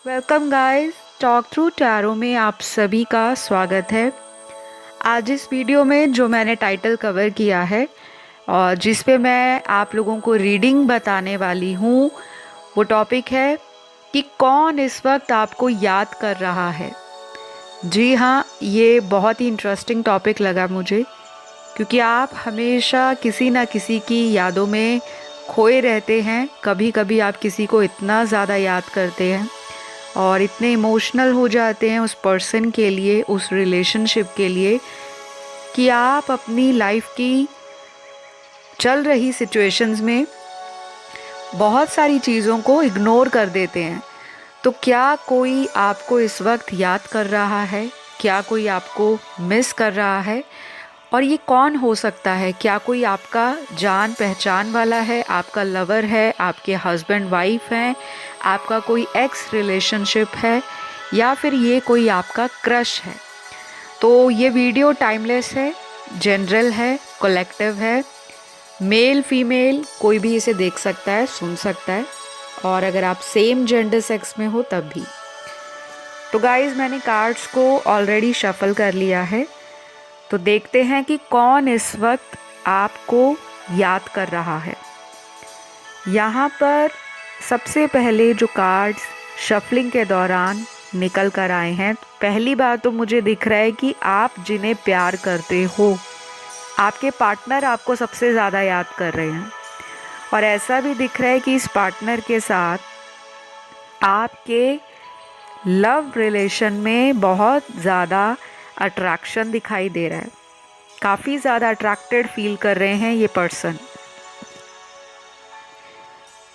Welcome guys, talk through tarot में आप सभी का स्वागत है। आज इस वीडियो में जो मैंने टाइटल कवर किया है और जिस पे मैं आप लोगों को रीडिंग बताने वाली हूँ, वो टॉपिक है कि कौन इस वक्त आपको याद कर रहा है। जी हाँ, ये बहुत ही इंटरेस्टिंग टॉपिक लगा मुझे, क्योंकि आप हमेशा किसी ना किसी की यादों में खोए रहते हैं। कभी कभी आप किसी को इतना ज़्यादा याद करते हैं और इतने इमोशनल हो जाते हैं उस पर्सन के लिए, उस रिलेशनशिप के लिए, कि आप अपनी लाइफ की चल रही सिचुएशंस में बहुत सारी चीज़ों को इग्नोर कर देते हैं। तो क्या कोई आपको इस वक्त याद कर रहा है? क्या कोई आपको मिस कर रहा है? और ये कौन हो सकता है? क्या कोई आपका जान पहचान वाला है, आपका लवर है, आपके हस्बैंड वाइफ हैं, आपका कोई एक्स रिलेशनशिप है, या फिर ये कोई आपका क्रश है? तो ये वीडियो टाइमलेस है, जनरल है, कलेक्टिव है, मेल फीमेल कोई भी इसे देख सकता है, सुन सकता है, और अगर आप सेम जेंडर सेक्स में हो तब भी। तो गाइज, मैंने कार्ड्स को ऑलरेडी शफल कर लिया है, तो देखते हैं कि कौन इस वक्त आपको याद कर रहा है। यहाँ पर सबसे पहले जो कार्ड्स शफलिंग के दौरान निकल कर आए हैं, पहली बात तो मुझे दिख रहा है कि आप जिन्हें प्यार करते हो, आपके पार्टनर आपको सबसे ज़्यादा याद कर रहे हैं। और ऐसा भी दिख रहा है कि इस पार्टनर के साथ आपके लव रिलेशन में बहुत ज़्यादा अट्रैक्शन दिखाई दे रहा है। काफ़ी ज़्यादा अट्रैक्टेड फील कर रहे हैं ये पर्सन।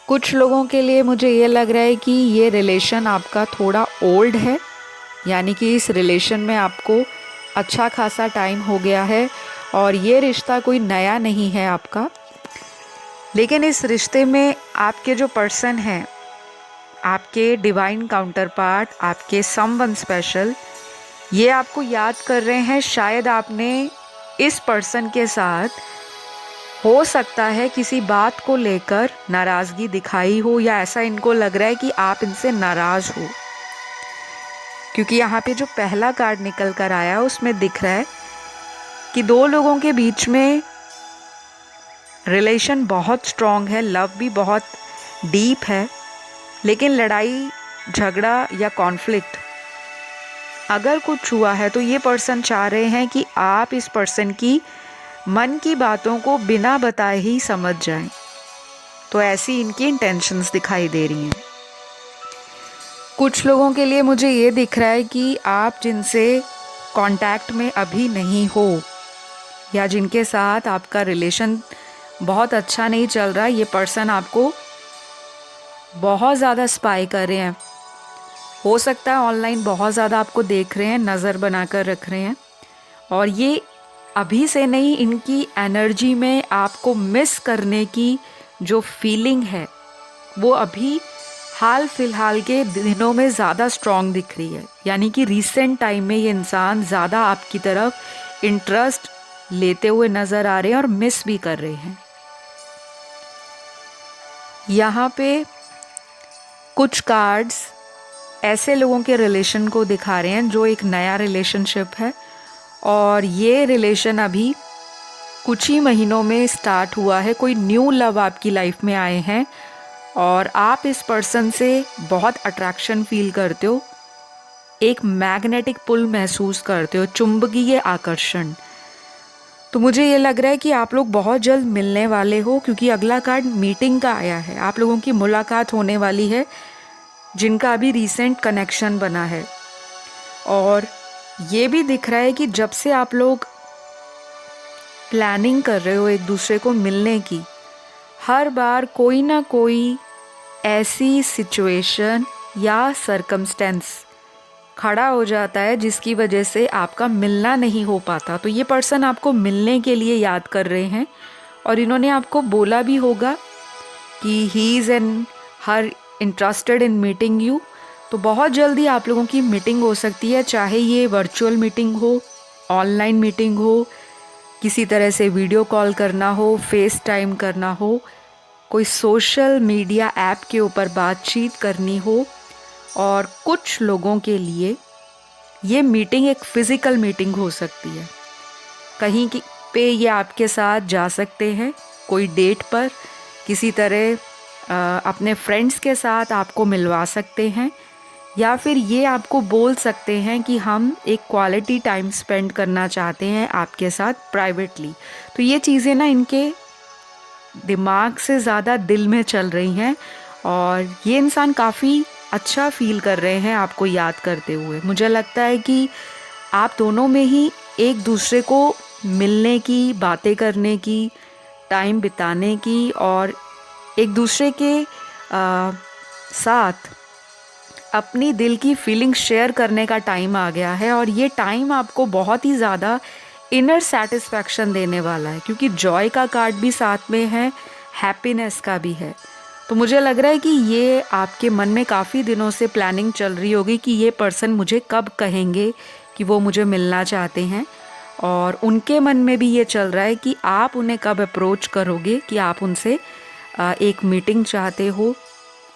कुछ लोगों के लिए मुझे ये लग रहा है कि ये रिलेशन आपका थोड़ा ओल्ड है, यानी कि इस रिलेशन में आपको अच्छा खासा टाइम हो गया है और ये रिश्ता कोई नया नहीं है आपका। लेकिन इस रिश्ते में आपके जो पर्सन हैं, आपके डिवाइन काउंटर पार्ट, आपके समवन स्पेशल, ये आपको याद कर रहे हैं। शायद आपने इस पर्सन के साथ हो सकता है किसी बात को लेकर नाराज़गी दिखाई हो, या ऐसा इनको लग रहा है कि आप इनसे नाराज़ हो, क्योंकि यहाँ पे जो पहला कार्ड निकल कर आया उसमें दिख रहा है कि दो लोगों के बीच में रिलेशन बहुत स्ट्रॉन्ग है, लव भी बहुत डीप है, लेकिन लड़ाई झगड़ा या कॉन्फ्लिक्ट अगर कुछ हुआ है तो ये पर्सन चाह रहे हैं कि आप इस पर्सन की मन की बातों को बिना बताए ही समझ जाएं। तो ऐसी इनकी इंटेंशंस दिखाई दे रही हैं। कुछ लोगों के लिए मुझे ये दिख रहा है कि आप जिनसे कांटेक्ट में अभी नहीं हो, या जिनके साथ आपका रिलेशन बहुत अच्छा नहीं चल रहा, ये पर्सन आपको बहुत ज़्यादा स्पाई कर रहे हैं। हो सकता है ऑनलाइन बहुत ज़्यादा आपको देख रहे हैं, नज़र बनाकर रख रहे हैं, और ये अभी से नहीं, इनकी एनर्जी में आपको मिस करने की जो फीलिंग है वो अभी हाल फिलहाल के दिनों में ज़्यादा स्ट्रॉन्ग दिख रही है। यानी कि रीसेंट टाइम में ये इंसान ज़्यादा आपकी तरफ इंटरेस्ट लेते हुए नज़र आ रहे हैं और मिस भी कर रहे हैं। यहाँ पे कुछ कार्ड्स ऐसे लोगों के रिलेशन को दिखा रहे हैं जो एक नया रिलेशनशिप है, और ये रिलेशन अभी कुछ ही महीनों में स्टार्ट हुआ है। कोई न्यू लव आपकी लाइफ में आए हैं और आप इस पर्सन से बहुत अट्रैक्शन फील करते हो, एक मैग्नेटिक पुल महसूस करते हो, चुंबकीय आकर्षण। तो मुझे ये लग रहा है कि आप लोग बहुत जल्द मिलने वाले हो, क्योंकि अगला कार्ड मीटिंग का आया है। आप लोगों की मुलाकात होने वाली है जिनका अभी रीसेंट कनेक्शन बना है। और ये भी दिख रहा है कि जब से आप लोग प्लानिंग कर रहे हो एक दूसरे को मिलने की, हर बार कोई ना कोई ऐसी सिचुएशन या सरकमस्टेंस खड़ा हो जाता है जिसकी वजह से आपका मिलना नहीं हो पाता। तो ये पर्सन आपको मिलने के लिए याद कर रहे हैं, और इन्होंने आपको बोला भी होगा कि he is an her interested in meeting you. तो बहुत जल्दी आप लोगों की मीटिंग हो सकती है, चाहे ये वर्चुअल मीटिंग हो, ऑनलाइन मीटिंग हो, किसी तरह से वीडियो कॉल करना हो, फेस टाइम करना हो, कोई सोशल मीडिया ऐप के ऊपर बातचीत करनी हो, और कुछ लोगों के लिए ये मीटिंग एक फ़िज़िकल मीटिंग हो सकती है। कहीं की पे ये आपके साथ जा सकते हैं, कोई डेट पर, किसी तरह अपने फ्रेंड्स के साथ आपको मिलवा सकते हैं, या फिर ये आपको बोल सकते हैं कि हम एक क्वालिटी टाइम स्पेंड करना चाहते हैं आपके साथ प्राइवेटली। तो ये चीज़ें ना इनके दिमाग से ज़्यादा दिल में चल रही हैं और ये इंसान काफ़ी अच्छा फ़ील कर रहे हैं आपको याद करते हुए। मुझे लगता है कि आप दोनों में ही एक दूसरे को मिलने की, बातें करने की, टाइम बिताने की और एक दूसरे के साथ अपनी दिल की फीलिंग शेयर करने का टाइम आ गया है। और ये टाइम आपको बहुत ही ज़्यादा इनर सेटिस्फैक्शन देने वाला है, क्योंकि जॉय का कार्ड भी साथ में है, हैप्पीनेस का भी है। तो मुझे लग रहा है कि ये आपके मन में काफ़ी दिनों से प्लानिंग चल रही होगी कि ये पर्सन मुझे कब कहेंगे कि वो मुझे मिलना चाहते हैं, और उनके मन में भी ये चल रहा है कि आप उन्हें कब अप्रोच करोगे कि आप उनसे एक मीटिंग चाहते हो,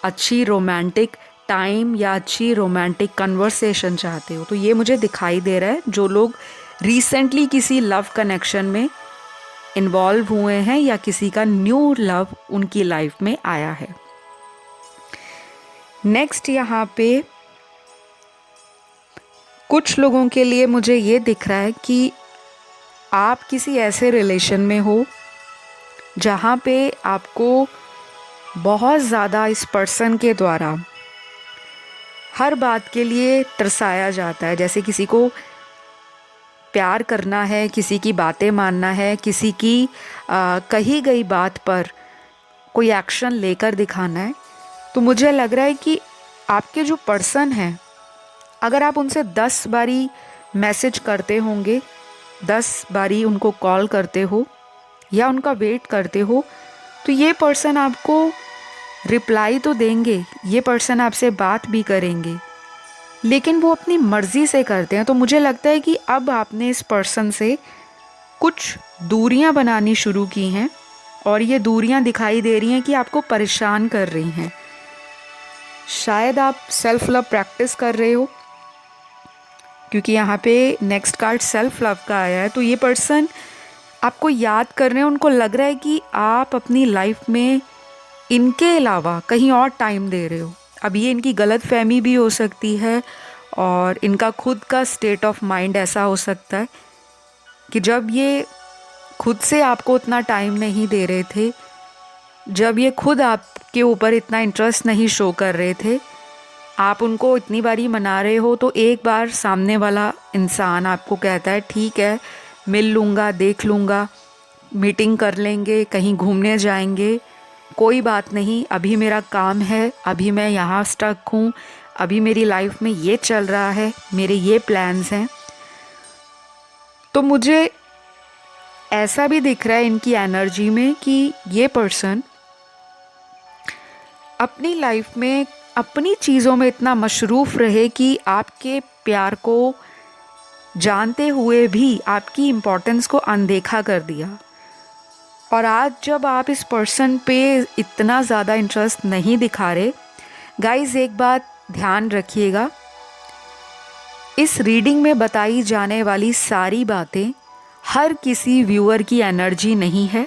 अच्छी रोमांटिक टाइम या अच्छी रोमांटिक कन्वर्सेशन चाहते हो। तो ये मुझे दिखाई दे रहा है जो लोग रिसेंटली किसी लव कनेक्शन में इन्वॉल्व हुए हैं या किसी का न्यू लव उनकी लाइफ में आया है। नेक्स्ट यहाँ पे कुछ लोगों के लिए मुझे ये दिख रहा है कि आप किसी ऐसे रिलेशन में हो जहाँ पे आपको बहुत ज़्यादा इस पर्सन के द्वारा हर बात के लिए तरसाया जाता है। जैसे किसी को प्यार करना है, किसी की बातें मानना है, किसी की कही गई बात पर कोई एक्शन लेकर दिखाना है। तो मुझे लग रहा है कि आपके जो पर्सन हैं, अगर आप उनसे 10 बारी मैसेज करते होंगे, 10 बारी उनको कॉल करते हो या उनका वेट करते हो, तो ये पर्सन आपको रिप्लाई तो देंगे, ये पर्सन आपसे बात भी करेंगे, लेकिन वो अपनी मर्ज़ी से करते हैं। तो मुझे लगता है कि अब आपने इस पर्सन से कुछ दूरियां बनानी शुरू की हैं और ये दूरियां दिखाई दे रही हैं कि आपको परेशान कर रही हैं। शायद आप सेल्फ लव प्रैक्टिस कर रहे हो, क्योंकि यहाँ पे नेक्स्ट कार्ड सेल्फ लव का आया है। तो ये पर्सन आपको याद कर रहे हैं, उनको लग रहा है कि आप अपनी लाइफ में इनके अलावा कहीं और टाइम दे रहे हो। अब ये इनकी गलत फहमी भी हो सकती है और इनका खुद का स्टेट ऑफ माइंड ऐसा हो सकता है कि जब ये खुद से आपको उतना टाइम नहीं दे रहे थे, जब ये खुद आपके ऊपर इतना इंटरेस्ट नहीं शो कर रहे थे, आप उनको इतनी बारी मना रहे हो, तो एक बार सामने वाला इंसान आपको कहता है ठीक है, मिल लूँगा, देख लूँगा, मीटिंग कर लेंगे, कहीं घूमने जाएंगे, कोई बात नहीं, अभी मेरा काम है, अभी मैं यहाँ स्टक हूँ, अभी मेरी लाइफ में ये चल रहा है, मेरे ये प्लान्स हैं। तो मुझे ऐसा भी दिख रहा है इनकी एनर्जी में कि ये पर्सन अपनी लाइफ में अपनी चीज़ों में इतना मशरूफ़ रहे कि आपके प्यार को जानते हुए भी आपकी इम्पोर्टेंस को अनदेखा कर दिया। और आज जब आप इस पर्सन पे इतना ज़्यादा इंटरेस्ट नहीं दिखा रहे, गाइस एक बात ध्यान रखिएगा, इस रीडिंग में बताई जाने वाली सारी बातें हर किसी व्यूअर की एनर्जी नहीं है।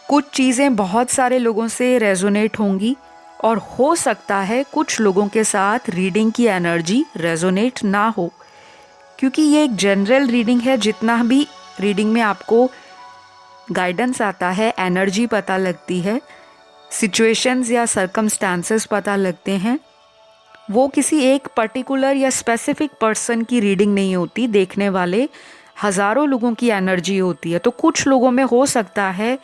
कुछ चीज़ें बहुत सारे लोगों से रेजोनेट होंगी और हो सकता है कुछ लोगों के साथ रीडिंग की एनर्जी रेजोनेट ना हो, क्योंकि ये एक जनरल रीडिंग है। जितना भी रीडिंग में आपको गाइडेंस आता है, एनर्जी पता लगती है, सिचुएशंस या सर्कमस्टांसेस पता लगते हैं, वो किसी एक पर्टिकुलर या स्पेसिफिक पर्सन की रीडिंग नहीं होती, देखने वाले हज़ारों लोगों की एनर्जी होती है। तो कुछ लोगों में हो सकता है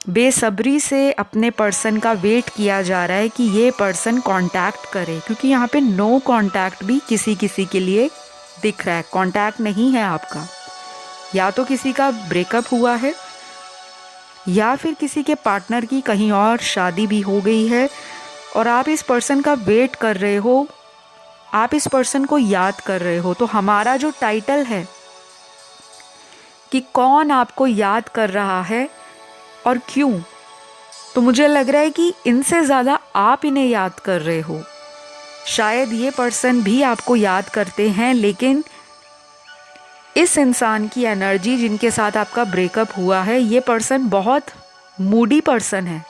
बेसब्री से अपने पर्सन का वेट किया जा रहा है कि ये पर्सन कांटेक्ट करे, क्योंकि यहाँ पे नो कांटेक्ट भी किसी किसी के लिए दिख रहा है। कांटेक्ट नहीं है आपका, या तो किसी का ब्रेकअप हुआ है या फिर किसी के पार्टनर की कहीं और शादी भी हो गई है और आप इस पर्सन का वेट कर रहे हो, आप इस पर्सन को याद कर रहे हो। तो हमारा जो टाइटल है कि कौन आपको याद कर रहा है और क्यों, तो मुझे लग रहा है कि इनसे ज़्यादा आप इन्हें याद कर रहे हो। शायद ये पर्सन भी आपको याद करते हैं, लेकिन इस इंसान की एनर्जी जिनके साथ आपका ब्रेकअप हुआ है, ये पर्सन बहुत मूडी पर्सन है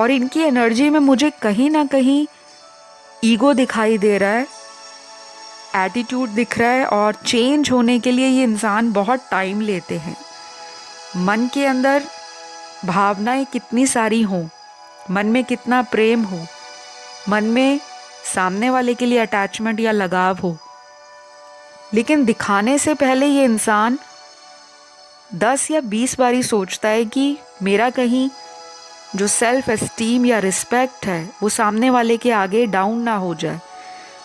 और इनकी एनर्जी में मुझे कहीं ना कहीं ईगो दिखाई दे रहा है, एटीट्यूड दिख रहा है और चेंज होने के लिए ये इंसान बहुत टाइम लेते हैं। मन के अंदर भावनाएं कितनी सारी हों, मन में कितना प्रेम हो, मन में सामने वाले के लिए अटैचमेंट या लगाव हो, लेकिन दिखाने से पहले ये इंसान 10 या 20 बारी सोचता है कि मेरा कहीं जो सेल्फ एस्टीम या रिस्पेक्ट है वो सामने वाले के आगे डाउन ना हो जाए।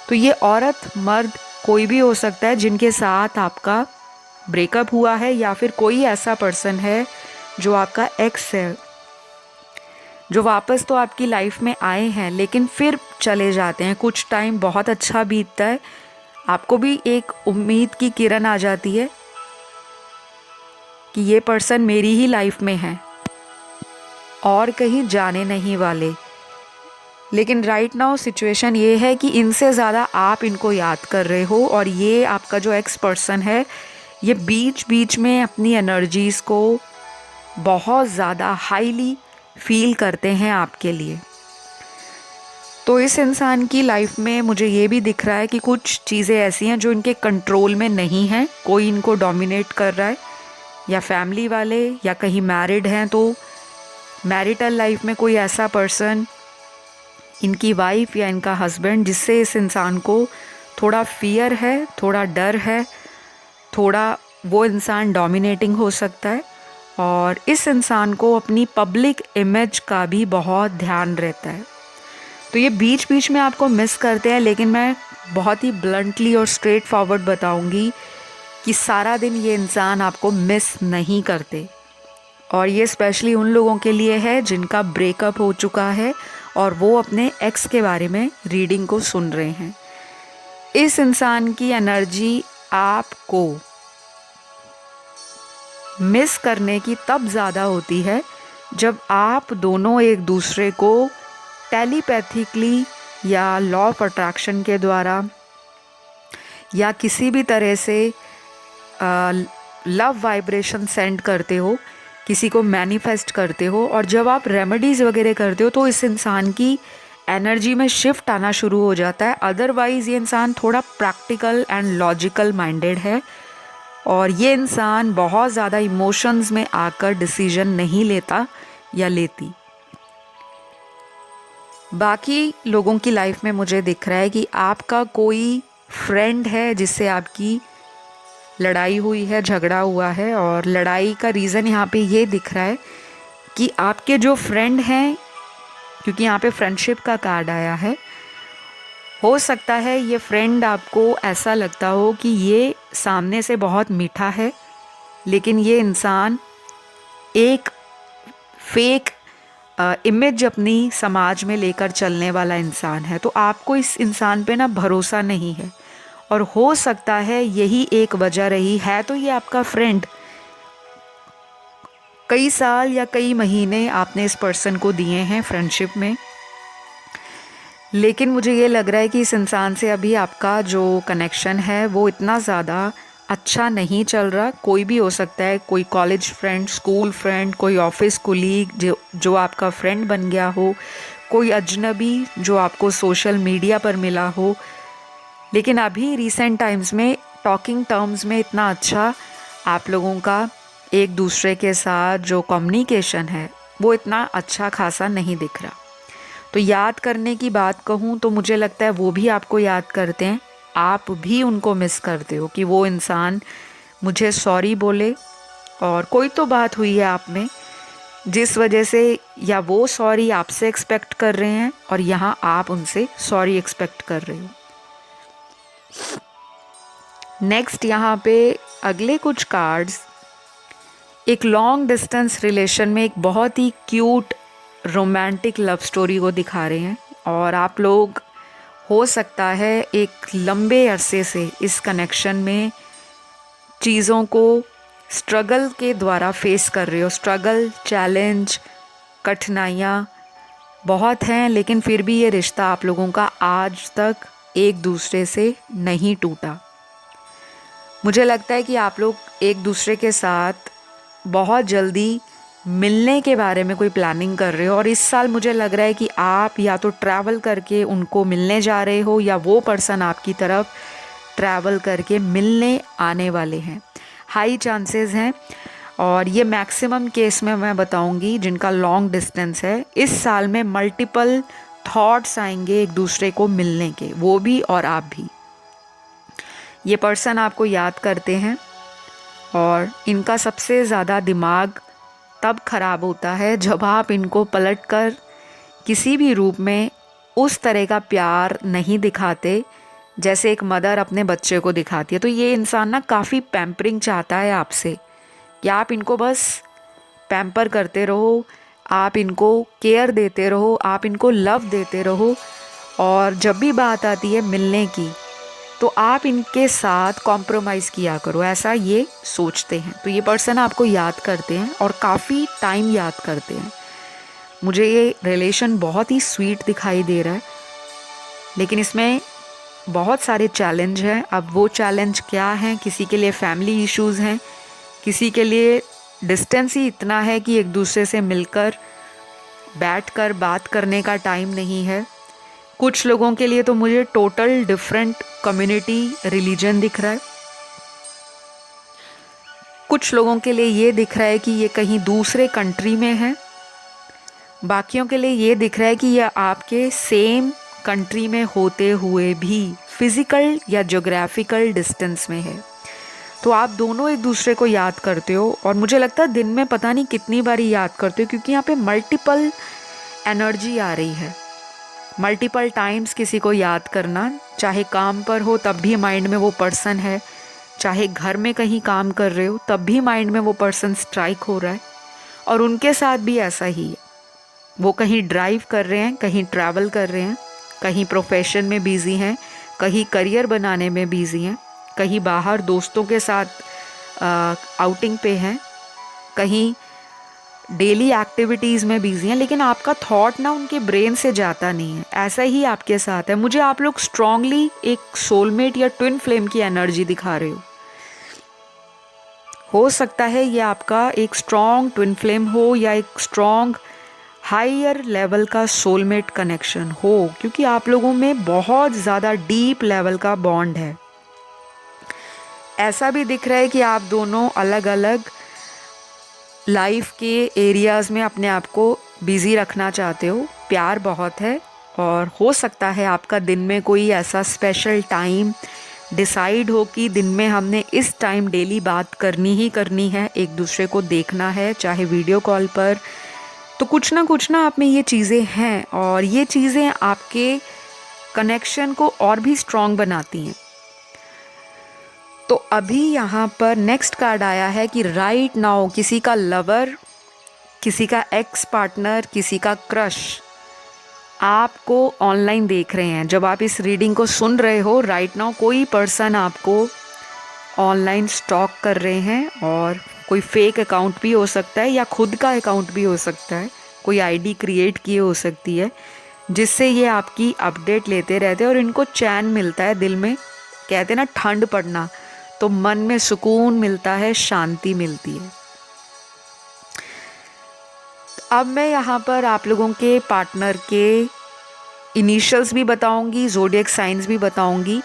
तो ये औरत मर्द कोई भी हो सकता है जिनके साथ आपका ब्रेकअप हुआ है, या फिर कोई ऐसा पर्सन है जो आपका एक्स है, जो वापस तो आपकी लाइफ में आए हैं लेकिन फिर चले जाते हैं। कुछ टाइम बहुत अच्छा बीतता है, आपको भी एक उम्मीद की किरण आ जाती है कि ये पर्सन मेरी ही लाइफ में है और कहीं जाने नहीं वाले। लेकिन राइट नाउ सिचुएशन ये है कि इनसे ज़्यादा आप इनको याद कर रहे हो और ये आपका जो एक्स पर्सन है ये बीच बीच में अपनी एनर्जीज़ को बहुत ज़्यादा हाईली फील करते हैं आपके लिए। तो इस इंसान की लाइफ में मुझे ये भी दिख रहा है कि कुछ चीज़ें ऐसी हैं जो इनके कंट्रोल में नहीं हैं, कोई इनको डोमिनेट कर रहा है, या फैमिली वाले, या कहीं मैरिड हैं तो मैरिटल लाइफ में कोई ऐसा पर्सन, इनकी वाइफ या इनका हस्बैंड, जिससे इस इंसान को थोड़ा फियर है, थोड़ा डर है, थोड़ा वो इंसान डोमिनेटिंग हो सकता है और इस इंसान को अपनी पब्लिक इमेज का भी बहुत ध्यान रहता है। तो ये बीच बीच में आपको मिस करते हैं, लेकिन मैं बहुत ही ब्लंटली और स्ट्रेट फॉरवर्ड बताऊंगी कि सारा दिन ये इंसान आपको मिस नहीं करते। और ये स्पेशली उन लोगों के लिए है जिनका ब्रेकअप हो चुका है और वो अपने एक्स के बारे में रीडिंग को सुन रहे हैं। इस इंसान की एनर्जी आपको मिस करने की तब ज़्यादा होती है जब आप दोनों एक दूसरे को टेलीपैथिकली या लॉ ऑफ अट्रैक्शन के द्वारा या किसी भी तरह से लव वाइब्रेशन सेंड करते हो, किसी को मैनिफेस्ट करते हो, और जब आप रेमेडीज़ वगैरह करते हो तो इस इंसान की एनर्जी में शिफ्ट आना शुरू हो जाता है। अदरवाइज़ ये इंसान थोड़ा प्रैक्टिकल एंड लॉजिकल माइंडेड है और ये इंसान बहुत ज़्यादा इमोशंस में आकर डिसीजन नहीं लेता या लेती। बाकी लोगों की लाइफ में मुझे दिख रहा है कि आपका कोई फ्रेंड है जिससे आपकी लड़ाई हुई है, झगड़ा हुआ है, और लड़ाई का रीज़न यहाँ पे ये दिख रहा है कि आपके जो फ्रेंड हैं, क्योंकि यहाँ पे फ्रेंडशिप का कार्ड आया है, हो सकता है ये फ्रेंड आपको ऐसा लगता हो कि ये सामने से बहुत मीठा है लेकिन ये इंसान एक फेक इमेज अपनी समाज में लेकर चलने वाला इंसान है। तो आपको इस इंसान पे ना भरोसा नहीं है और हो सकता है यही एक वजह रही है। तो ये आपका फ्रेंड, कई साल या कई महीने आपने इस पर्सन को दिए हैं फ्रेंडशिप में, लेकिन मुझे ये लग रहा है कि इस इंसान से अभी आपका जो कनेक्शन है वो इतना ज़्यादा अच्छा नहीं चल रहा। कोई भी हो सकता है, कोई कॉलेज फ्रेंड, स्कूल फ्रेंड, कोई ऑफिस कोलीग जो आपका फ्रेंड बन गया हो, कोई अजनबी जो आपको सोशल मीडिया पर मिला हो, लेकिन अभी रिसेंट टाइम्स में टॉकिंग टर्म्स में इतना अच्छा आप लोगों का एक दूसरे के साथ जो कम्युनिकेशन है वो इतना अच्छा खासा नहीं दिख रहा। तो याद करने की बात कहूँ तो मुझे लगता है वो भी आपको याद करते हैं, आप भी उनको मिस करते हो कि वो इंसान मुझे सॉरी बोले, और कोई तो बात हुई है आप में जिस वजह से या वो सॉरी आपसे एक्सपेक्ट कर रहे हैं और यहाँ आप उनसे सॉरी एक्सपेक्ट कर रहे हो। नेक्स्ट यहाँ पे अगले कुछ कार्ड्स एक लॉन्ग डिस्टेंस रिलेशन में एक बहुत ही क्यूट रोमांटिक लव स्टोरी को दिखा रहे हैं और आप लोग हो सकता है एक लंबे अरसे से इस कनेक्शन में चीज़ों को स्ट्रगल के द्वारा फेस कर रहे हो। स्ट्रगल, चैलेंज, कठिनाइयाँ बहुत हैं, लेकिन फिर भी ये रिश्ता आप लोगों का आज तक एक दूसरे से नहीं टूटा। मुझे लगता है कि आप लोग एक दूसरे के साथ बहुत जल्दी मिलने के बारे में कोई प्लानिंग कर रहे हो, और इस साल मुझे लग रहा है कि आप या तो ट्रैवल करके उनको मिलने जा रहे हो, या वो पर्सन आपकी तरफ ट्रैवल करके मिलने आने वाले हैं। हाई चांसेस हैं, और ये मैक्सिमम केस में मैं बताऊंगी जिनका लॉन्ग डिस्टेंस है। इस साल में मल्टीपल थॉट्स आएंगे एक दूसरे को मिलने के, वो भी और आप भी। ये पर्सन आपको याद करते हैं, और इनका सबसे ज़्यादा दिमाग तब खराब होता है जब आप इनको पलटकर किसी भी रूप में उस तरह का प्यार नहीं दिखाते जैसे एक मदर अपने बच्चे को दिखाती है। तो ये इंसान ना काफ़ी पैम्परिंग चाहता है आपसे, कि आप इनको बस पैम्पर करते रहो, आप इनको केयर देते रहो, आप इनको लव देते रहो, और जब भी बात आती है मिलने की तो आप इनके साथ कॉम्प्रोमाइज़ किया करो, ऐसा ये सोचते हैं। तो ये पर्सन आपको याद करते हैं और काफ़ी टाइम याद करते हैं। मुझे ये रिलेशन बहुत ही स्वीट दिखाई दे रहा है, लेकिन इसमें बहुत सारे चैलेंज हैं। अब वो चैलेंज क्या हैं? किसी के लिए फैमिली इश्यूज़ हैं, किसी के लिए डिस्टेंस ही इतना है कि एक दूसरे से मिलकर बैठकर बात करने का टाइम नहीं है। कुछ लोगों के लिए तो मुझे टोटल डिफरेंट कम्युनिटी रिलीजन दिख रहा है। कुछ लोगों के लिए ये दिख रहा है कि ये कहीं दूसरे कंट्री में है। बाकियों के लिए ये दिख रहा है कि ये आपके सेम कंट्री में होते हुए भी फिज़िकल या ज्योग्राफिकल डिस्टेंस में है। तो आप दोनों एक दूसरे को याद करते हो, और मुझे लगता है दिन में पता नहीं कितनी बारी याद करते हो, क्योंकि यहाँ पे मल्टीपल एनर्जी आ रही है। मल्टीपल टाइम्स किसी को याद करना, चाहे काम पर हो तब भी माइंड में वो पर्सन है, चाहे घर में कहीं काम कर रहे हो तब भी माइंड में वो पर्सन स्ट्राइक हो रहा है। और उनके साथ भी ऐसा ही है, वो कहीं ड्राइव कर रहे हैं, कहीं ट्रैवल कर रहे हैं, कहीं प्रोफेशन में बिजी हैं, कहीं करियर बनाने में बिजी हैं, कहीं बाहर दोस्तों के साथ आउटिंग पे हैं, कहीं डेली एक्टिविटीज़ में बिजी हैं, लेकिन आपका थॉट ना उनके ब्रेन से जाता नहीं है। ऐसा ही आपके साथ है। मुझे आप लोग स्ट्रांगली एक सोलमेट या ट्विन फ्लेम की एनर्जी दिखा रहे हो सकता है ये आपका एक स्ट्रॉन्ग ट्विन फ्लेम हो, या एक स्ट्रॉन्ग हायर लेवल का सोलमेट कनेक्शन हो, क्योंकि आप लोगों में बहुत ज़्यादा डीप लेवल का बॉन्ड है। ऐसा भी दिख रहा है कि आप दोनों अलग अलग लाइफ के एरियाज़ में अपने आप को बिज़ी रखना चाहते हो। प्यार बहुत है, और हो सकता है आपका दिन में कोई ऐसा स्पेशल टाइम डिसाइड हो कि दिन में हमने इस टाइम डेली बात करनी ही करनी है, एक दूसरे को देखना है, चाहे वीडियो कॉल पर। तो कुछ ना आप में ये चीज़ें हैं, और ये चीज़ें आपके कनेक्शन को और भी स्ट्रॉन्ग बनाती हैं। तो अभी यहाँ पर नेक्स्ट कार्ड आया है कि राइट नाउ किसी का लवर, किसी का एक्स पार्टनर, किसी का क्रश आपको ऑनलाइन देख रहे हैं। जब आप इस रीडिंग को सुन रहे हो, राइट नाउ कोई पर्सन आपको ऑनलाइन स्टॉक कर रहे हैं, और कोई फेक अकाउंट भी हो सकता है या खुद का अकाउंट भी हो सकता है, कोई आईडी क्रिएट की हो सकती है, जिससे ये आपकी अपडेट लेते रहते हैं और इनको चैन मिलता है दिल में। कहते हैं ना ठंड पड़ना, तो मन में सुकून मिलता है, शांति मिलती है। अब मैं यहाँ पर आप लोगों के पार्टनर के इनिशियल्स भी बताऊंगी, ज़ोडिएक साइंस भी बताऊंगी।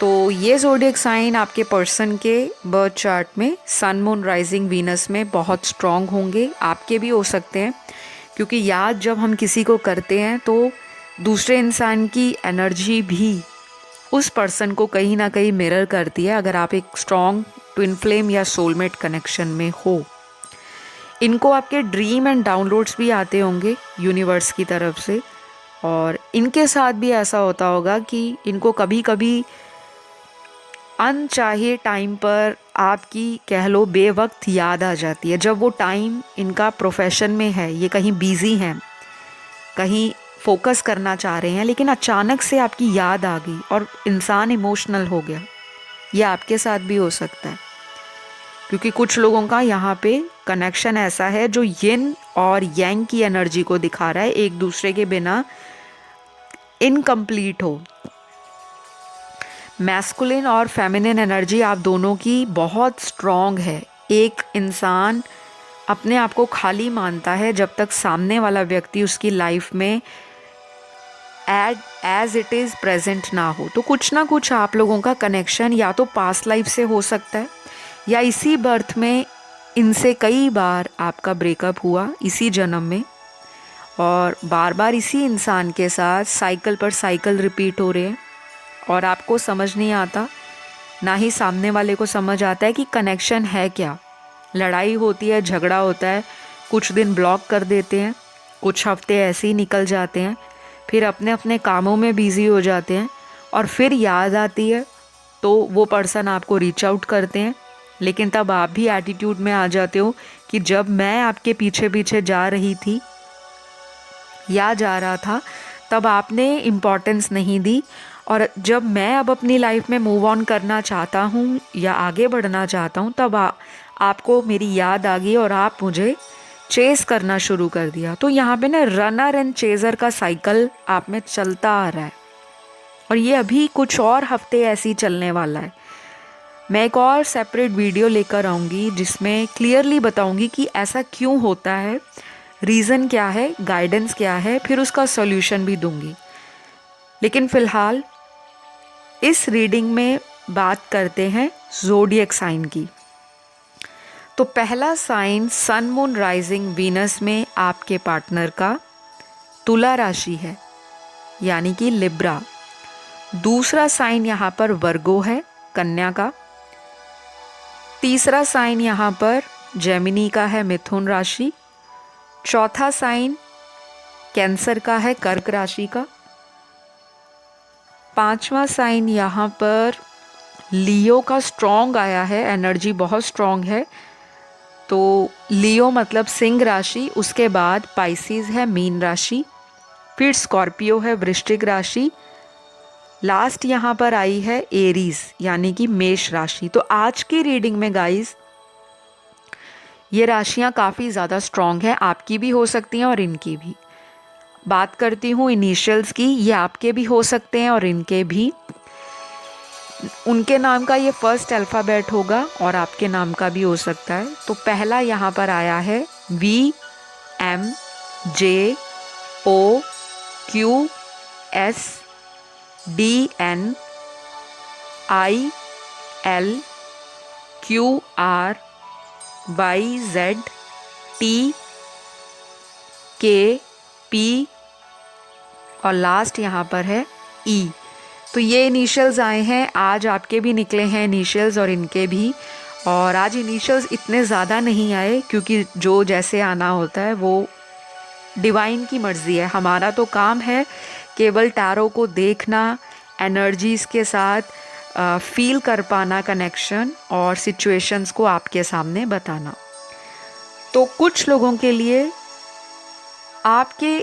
तो ये ज़ोडिएक साइन आपके पर्सन के बर्थ चार्ट में सन, मून, राइजिंग, वीनस में बहुत स्ट्रॉन्ग होंगे। आपके भी हो सकते हैं, क्योंकि याद जब हम किसी को करते हैं तो दूसरे इंसान की एनर्जी भी उस पर्सन को कहीं ना कहीं मिरर करती है, अगर आप एक स्ट्रॉन्ग ट्विन फ्लेम या सोलमेट कनेक्शन में हो। इनको आपके ड्रीम एंड डाउनलोड्स भी आते होंगे यूनिवर्स की तरफ से, और इनके साथ भी ऐसा होता होगा कि इनको कभी कभी अनचाहे टाइम पर आपकी कह लो बेवक्त याद आ जाती है। जब वो टाइम इनका प्रोफेशन में है, ये कहीं बिजी हैं, कहीं फोकस करना चाह रहे हैं, लेकिन अचानक से आपकी याद आ गई और इंसान इमोशनल हो गया। ये आपके साथ भी हो सकता है। क्योंकि कुछ लोगों का यहाँ पे कनेक्शन ऐसा है जो यिन और यांग की एनर्जी को दिखा रहा है, एक दूसरे के बिना इनकम्प्लीट हो। मैस्कुलिन और फेमिनिन एनर्जी आप दोनों की बहुत स्ट्रॉन्ग है। एक इंसान अपने आप को खाली मानता है जब तक सामने वाला व्यक्ति उसकी लाइफ में एज इट इज़ प्रेजेंट ना हो। तो कुछ ना कुछ आप लोगों का कनेक्शन या तो पास्ट लाइफ से हो सकता है, या इसी बर्थ में इनसे कई बार आपका ब्रेकअप हुआ इसी जन्म में, और बार बार इसी इंसान के साथ साइकिल पर साइकिल रिपीट हो रहे हैं, और आपको समझ नहीं आता, ना ही सामने वाले को समझ आता है कि कनेक्शन है क्या। लड़ाई होती है, झगड़ा होता है, कुछ दिन ब्लॉक कर देते हैं, कुछ हफ्ते ऐसे ही निकल जाते हैं, फिर अपने अपने कामों में बिज़ी हो जाते हैं, और फिर याद आती है तो वो पर्सन आपको रीच आउट करते हैं। लेकिन तब आप भी एटीट्यूड में आ जाते हो कि जब मैं आपके पीछे पीछे जा रही थी या जा रहा था तब आपने इम्पोर्टेंस नहीं दी, और जब मैं अब अपनी लाइफ में मूव ऑन करना चाहता हूँ या आगे बढ़ना चाहता हूँ तब आपको मेरी याद आ गई और आप मुझे चेस करना शुरू कर दिया। तो यहाँ पे ना रनर एंड चेज़र का साइकिल आप में चलता आ रहा है, और ये अभी कुछ और हफ्ते ऐसे ही चलने वाला है। मैं एक और सेपरेट वीडियो लेकर आऊँगी जिसमें क्लियरली बताऊँगी कि ऐसा क्यों होता है, रीज़न क्या है, गाइडेंस क्या है, फिर उसका सॉल्यूशन भी दूँगी। लेकिन फ़िलहाल इस रीडिंग में बात करते हैं ज़ोडिएक साइन की। तो पहला sign sun moon rising Venus में आपके पार्टनर का तुला राशि है, यानी कि लिब्रा। दूसरा साइन यहाँ पर वर्गो है, कन्या का। तीसरा साइन यहाँ पर जेमिनी का है, मिथुन राशि। चौथा साइन कैंसर का है, कर्क राशि का। पांचवा साइन यहाँ पर लियो का स्ट्रॉन्ग आया है, एनर्जी बहुत स्ट्रॉन्ग है। तो लियो मतलब सिंह राशि, उसके बाद पाइसिस है, मीन राशि, फिर स्कॉर्पियो है, वृश्चिक राशि, लास्ट यहाँ पर आई है एरीज यानी कि मेष राशि। तो आज की रीडिंग में गाइस ये राशियाँ काफ़ी ज़्यादा स्ट्रॉन्ग है, आपकी भी हो सकती हैं और इनकी भी। बात करती हूँ इनिशियल्स की, ये आपके भी हो सकते हैं और इनके भी। उनके नाम का ये फर्स्ट अल्फ़ाबेट होगा और आपके नाम का भी हो सकता है। तो पहला यहाँ पर आया है VMJOQS DNILQRYZTKP और लास्ट यहाँ पर है E। तो ये इनिशियल्स आए हैं, आज आपके भी निकले हैं इनिशियल्स और इनके भी। और आज इनिशियल्स इतने ज़्यादा नहीं आए क्योंकि जो जैसे आना होता है वो डिवाइन की मर्ज़ी है। हमारा तो काम है केवल टैरो को देखना, एनर्जीज़ के साथ फील कर पाना कनेक्शन, और सिचुएशंस को आपके सामने बताना। तो कुछ लोगों के लिए आपके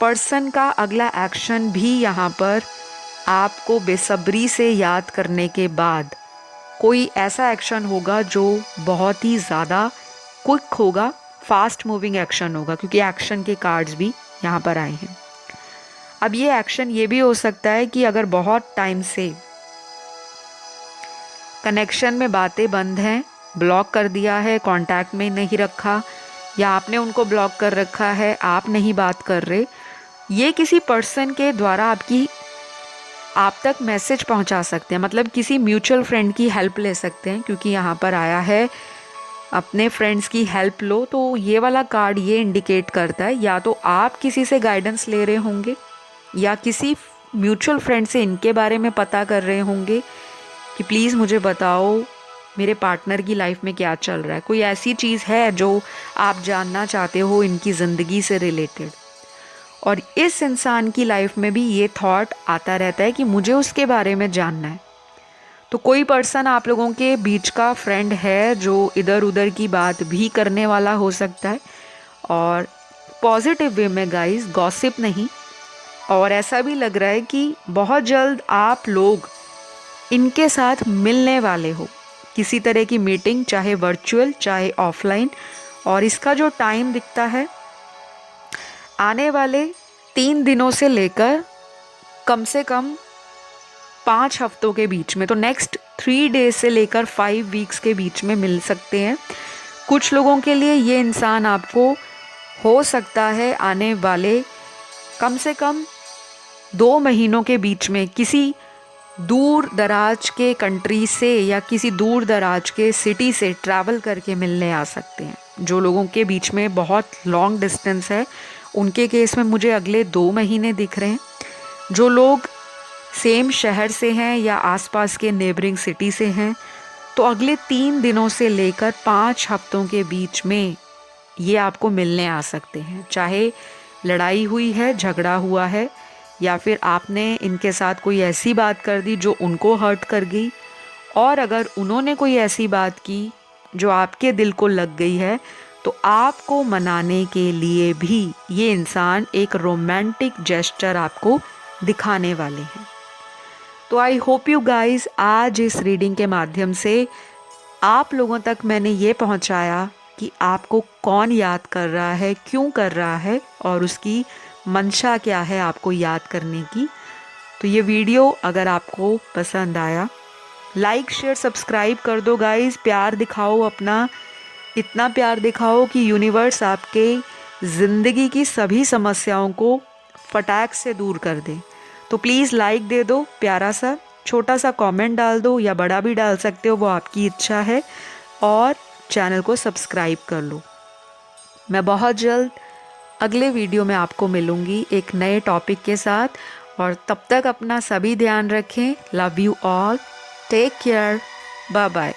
पर्सन का अगला एक्शन भी यहाँ पर आपको बेसब्री से याद करने के बाद कोई ऐसा एक्शन होगा जो बहुत ही ज़्यादा क्विक होगा, फास्ट मूविंग एक्शन होगा, क्योंकि एक्शन के कार्ड्स भी यहाँ पर आए हैं। अब ये एक्शन ये भी हो सकता है कि अगर बहुत टाइम से कनेक्शन में बातें बंद हैं, ब्लॉक कर दिया है, कांटेक्ट में नहीं रखा, या आपने उनको ब्लॉक कर रखा है, आप नहीं बात कर रहे, ये किसी पर्सन के द्वारा आप तक मैसेज पहुंचा सकते हैं। मतलब किसी म्यूचुअल फ्रेंड की हेल्प ले सकते हैं, क्योंकि यहाँ पर आया है अपने फ्रेंड्स की हेल्प लो। तो ये वाला कार्ड ये इंडिकेट करता है या तो आप किसी से गाइडेंस ले रहे होंगे या किसी म्यूचुअल फ्रेंड से इनके बारे में पता कर रहे होंगे कि प्लीज़ मुझे बताओ मेरे पार्टनर की लाइफ में क्या चल रहा है, कोई ऐसी चीज़ है जो आप जानना चाहते हो इनकी ज़िंदगी से रिलेटेड। और इस इंसान की लाइफ में भी ये थॉट आता रहता है कि मुझे उसके बारे में जानना है। तो कोई पर्सन आप लोगों के बीच का फ्रेंड है जो इधर उधर की बात भी करने वाला हो सकता है, और पॉजिटिव वे में गाइस, गॉसिप नहीं। और ऐसा भी लग रहा है कि बहुत जल्द आप लोग इनके साथ मिलने वाले हो, किसी तरह की मीटिंग, चाहे वर्चुअल चाहे ऑफलाइन। और इसका जो टाइम दिखता है, आने वाले 3 दिनों से लेकर कम से कम 5 हफ्तों के बीच में, तो नेक्स्ट 3 डेज से लेकर 5 वीक्स के बीच में मिल सकते हैं। कुछ लोगों के लिए ये इंसान आपको हो सकता है आने वाले कम से कम 2 महीनों के बीच में किसी दूर दराज के कंट्री से या किसी दूर दराज के सिटी से ट्रैवल करके मिलने आ सकते हैं। जो लोगों के बीच में बहुत लॉन्ग डिस्टेंस है, उनके केस में मुझे अगले 2 महीने दिख रहे हैं। जो लोग सेम शहर से हैं या आसपास के नेबरिंग सिटी से हैं, तो अगले 3 दिनों से लेकर 5 हफ्तों के बीच में ये आपको मिलने आ सकते हैं। चाहे लड़ाई हुई है, झगड़ा हुआ है, या फिर आपने इनके साथ कोई ऐसी बात कर दी जो उनको हर्ट कर गई, और अगर उन्होंने कोई ऐसी बात की जो आपके दिल को लग गई है, तो आपको मनाने के लिए भी ये इंसान एक रोमांटिक जेस्चर आपको दिखाने वाले हैं। तो आई होप यू गाइज, आज इस रीडिंग के माध्यम से आप लोगों तक मैंने ये पहुंचाया कि आपको कौन याद कर रहा है, क्यों कर रहा है, और उसकी मंशा क्या है आपको याद करने की। तो ये वीडियो अगर आपको पसंद आया, लाइक शेयर सब्सक्राइब कर दो गाइज। प्यार दिखाओ अपना, इतना प्यार दिखाओ कि यूनिवर्स आपके ज़िंदगी की सभी समस्याओं को फटाक से दूर कर दे। तो प्लीज़ लाइक दे दो, प्यारा सा छोटा सा कमेंट डाल दो, या बड़ा भी डाल सकते हो, वो आपकी इच्छा है। और चैनल को सब्सक्राइब कर लो। मैं बहुत जल्द अगले वीडियो में आपको मिलूँगी एक नए टॉपिक के साथ, और तब तक अपना सभी ध्यान रखें। Love you all, take care, bye bye.